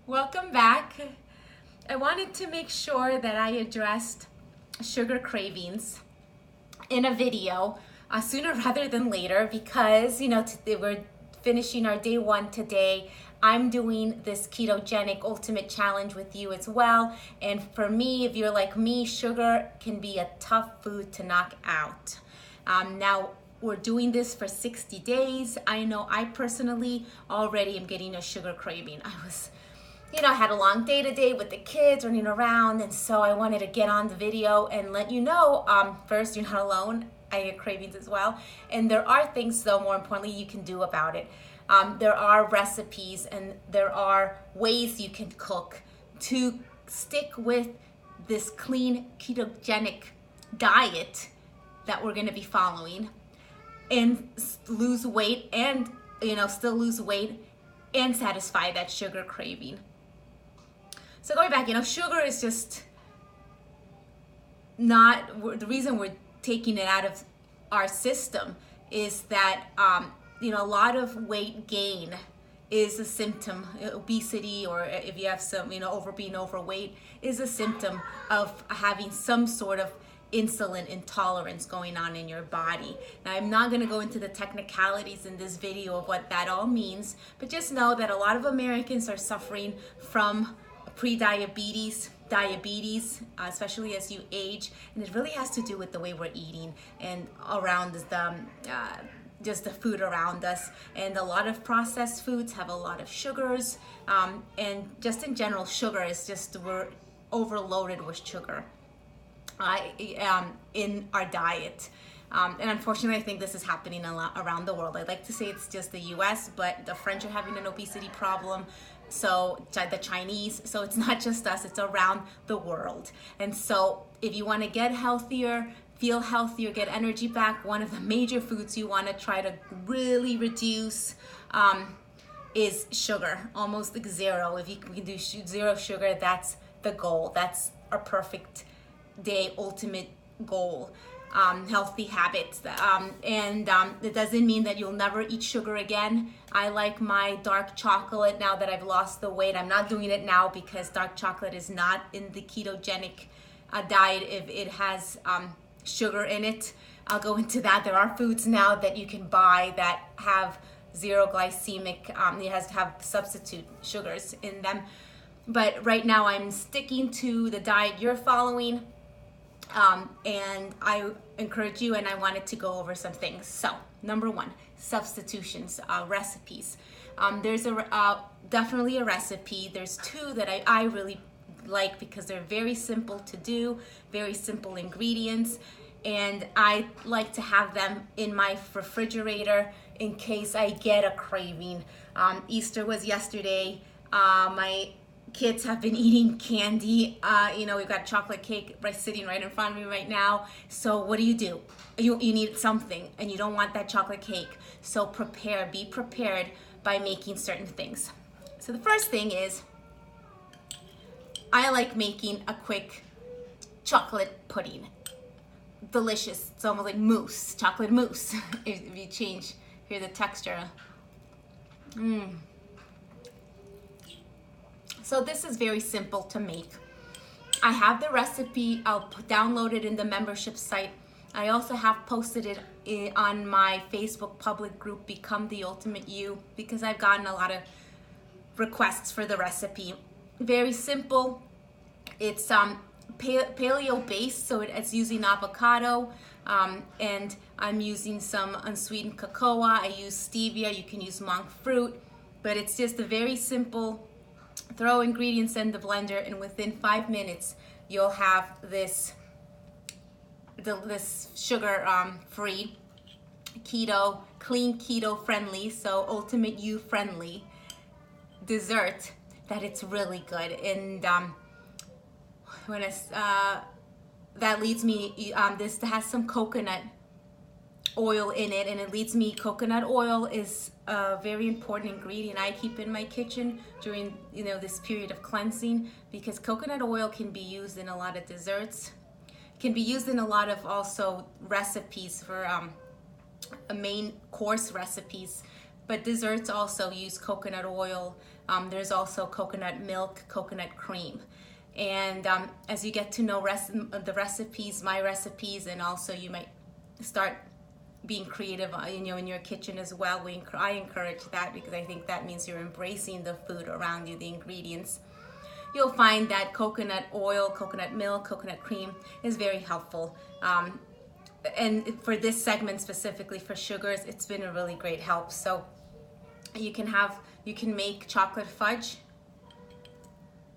Welcome back. I wanted to make sure that I addressed sugar cravings in a video sooner rather than later because, we're finishing our day one today. I'm doing this ketogenic ultimate challenge with you as well. And for me, if you're like me, sugar can be a tough food to knock out. Now, we're doing this for 60 days. I know I personally already am getting a sugar craving. I had a long day today with the kids running around, and so I wanted to get on the video and let you know, first, you're not alone. I get cravings as well. And there are things, though, more importantly, you can do about it. There are recipes and there are ways you can cook to stick with this clean ketogenic diet that we're going to be following and lose weight and, still lose weight and satisfy that sugar craving. So going back, sugar is just not, the reason we're taking it out of our system is that, a lot of weight gain is a symptom. Obesity, or if you have some, being overweight, is a symptom of having some sort of insulin intolerance going on in your body. Now, I'm not going to go into the technicalities in this video of what that all means, but just know that a lot of Americans are suffering from pre-diabetes, diabetes, especially as you age, and it really has to do with the way we're eating and around just the food around us. And a lot of processed foods have a lot of sugars, and just in general, sugar is just, we're overloaded with sugar in our diet. And unfortunately, I think this is happening a lot around the world. I'd like to say it's just the US, but the French are having an obesity problem. So the Chinese, so it's not just us, it's around the world. And so if you want to get healthier, feel healthier, get energy back, one of the major foods you want to try to really reduce is sugar, almost like zero. If you can do zero sugar, that's the goal. That's our perfect day ultimate goal. Healthy habits, and it doesn't mean that you'll never eat sugar again. I like my dark chocolate now that I've lost the weight. I'm not doing it now because dark chocolate is not in the ketogenic diet if it has sugar in it. I'll go into that. There are foods now that you can buy that have zero glycemic, it has to have substitute sugars in them. But right now I'm sticking to the diet you're following. And I encourage you, and I wanted to go over some things. So, number one, substitutions, recipes. There's definitely a recipe. There's two that I really like because they're very simple to do, very simple ingredients, and I like to have them in my refrigerator in case I get a craving. Easter was yesterday. My kids have been eating candy. We've got chocolate cake sitting right in front of me right now. So what do? You need something, and you don't want that chocolate cake. So be prepared by making certain things. So the first thing is, I like making a quick chocolate pudding. Delicious. It's almost like mousse, chocolate mousse. If you hear the texture. So this is very simple to make. I have the recipe. I'll download it in the membership site. I also have posted it on my Facebook public group, Become the Ultimate You, because I've gotten a lot of requests for the recipe. Very simple. It's paleo based, so it's using avocado, and I'm using some unsweetened cocoa. I use stevia. You can use monk fruit, but it's just a very simple. Throw ingredients in the blender, and within 5 minutes you'll have this sugar free, clean keto friendly, so ultimate you friendly dessert that it's really good. And that leads me, this has some coconut oil in it, and it leads me, coconut oil is a very important ingredient I keep in my kitchen during this period of cleansing, because coconut oil can be used in a lot of desserts, can be used in a lot of also recipes for main course recipes, but desserts also use coconut oil There's also coconut milk, coconut cream. And as you get to know the recipes, my recipes, and also you might start being creative, in your kitchen as well. I encourage that, because I think that means you're embracing the food around you, the ingredients. You'll find that coconut oil, coconut milk, coconut cream is very helpful. And for this segment specifically for sugars, it's been a really great help. So you can make chocolate fudge.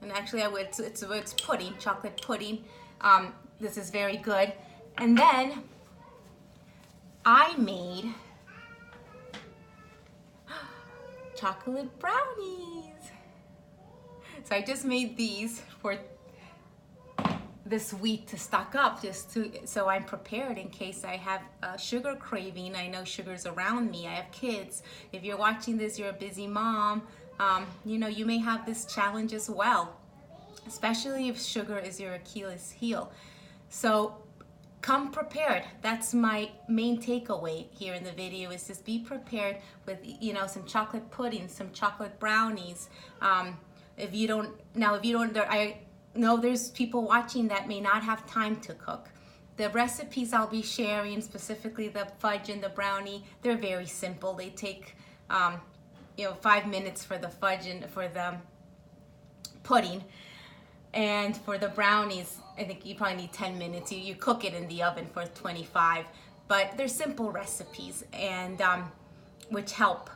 And actually it's pudding, chocolate pudding. This is very good. And then I made chocolate brownies. So I just made these for this week to stock up, so I'm prepared in case I have a sugar craving. I know sugar's around me. I have kids. If you're watching this, you're a busy mom. You may have this challenge as well, especially if sugar is your Achilles heel. So come prepared. That's my main takeaway here in the video, is just be prepared with some chocolate pudding, some chocolate brownies. If you don't, I know there's people watching that may not have time to cook. The recipes I'll be sharing, specifically the fudge and the brownie, they're very simple. They take 5 minutes for the fudge and for the pudding. And for the brownies, I think you probably need 10 minutes. You cook it in the oven for 25. But they're simple recipes, and which help.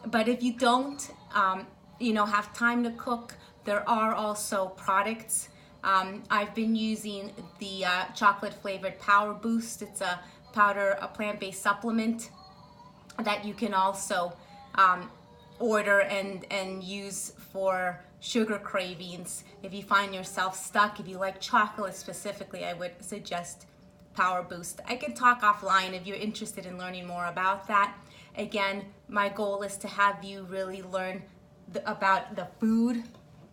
But if you don't have time to cook, there are also products. I've been using the chocolate flavored Power Boost. It's a plant-based supplement that you can also order and use for sugar cravings. If you find yourself stuck, if you like chocolate specifically, I would suggest Power Boost. I can talk offline if you're interested in learning more about that. Again, my goal is to have you really learn about the food.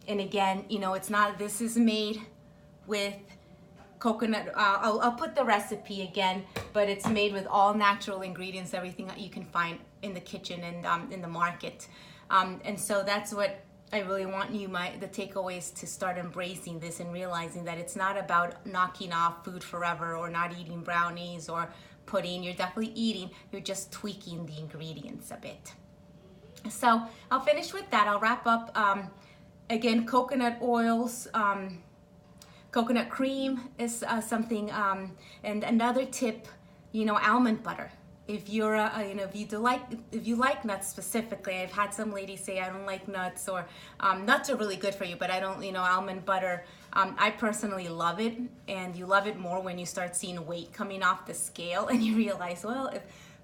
And again, this is made with coconut. I'll put the recipe again, but it's made with all natural ingredients, everything that you can find in the kitchen and in the market. And so that's what I really want the takeaway is to start embracing this and realizing that it's not about knocking off food forever or not eating brownies or pudding. You're definitely eating, you're just tweaking the ingredients a bit. So I'll finish with that. I'll wrap up. Again, coconut oils, coconut cream is something, and another tip, almond butter. If you're, if you like nuts specifically, I've had some ladies say I don't like nuts, or nuts are really good for you, but I don't, almond butter. I personally love it, and you love it more when you start seeing weight coming off the scale, and you realize, well, if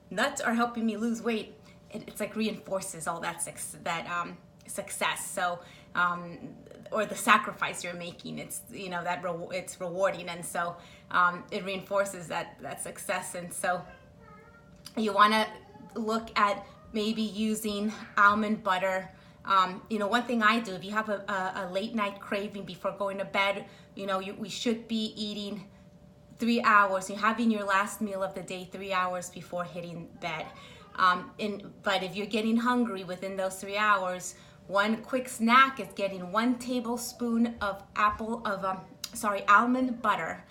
nuts are helping me lose weight, it's like reinforces all that success. So, or the sacrifice you're making, it's it's rewarding, and so it reinforces that success. And so you want to look at maybe using almond butter. One thing I do, if you have a late night craving before going to bed, we should be eating 3 hours. You're having your last meal of the day 3 hours before hitting bed. But if you're getting hungry within those 3 hours, one quick snack is getting 1 tablespoon of almond butter,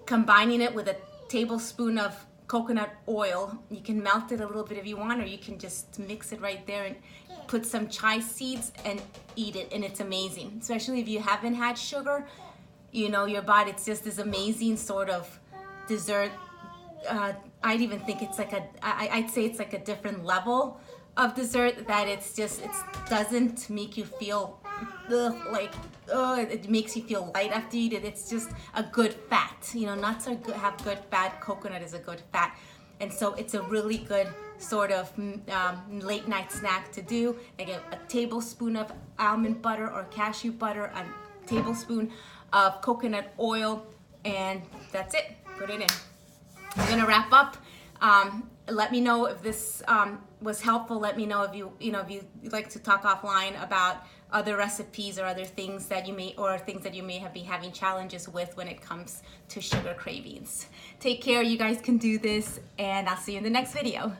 combining it with a tablespoon of coconut oil. You can melt it a little bit if you want, or you can just mix it right there and put some chai seeds and eat it, and it's amazing. Especially if you haven't had sugar, your body, it's just this amazing sort of dessert. I'd even think it's like I'd say it's like a different level of dessert, that it doesn't make you feel it makes you feel light after you eat it. It's just a good fat. Nuts have good fat. Coconut is a good fat, and so it's a really good sort of late night snack to do. Again, a tablespoon of almond butter or cashew butter, a tablespoon of coconut oil, and that's it. Put it in. I'm gonna wrap up. Let me know if this was helpful. Let me know if you like to talk offline about other recipes or other things that you may have been having challenges with when it comes to sugar cravings. Take care. You guys can do this, and I'll see you in the next video.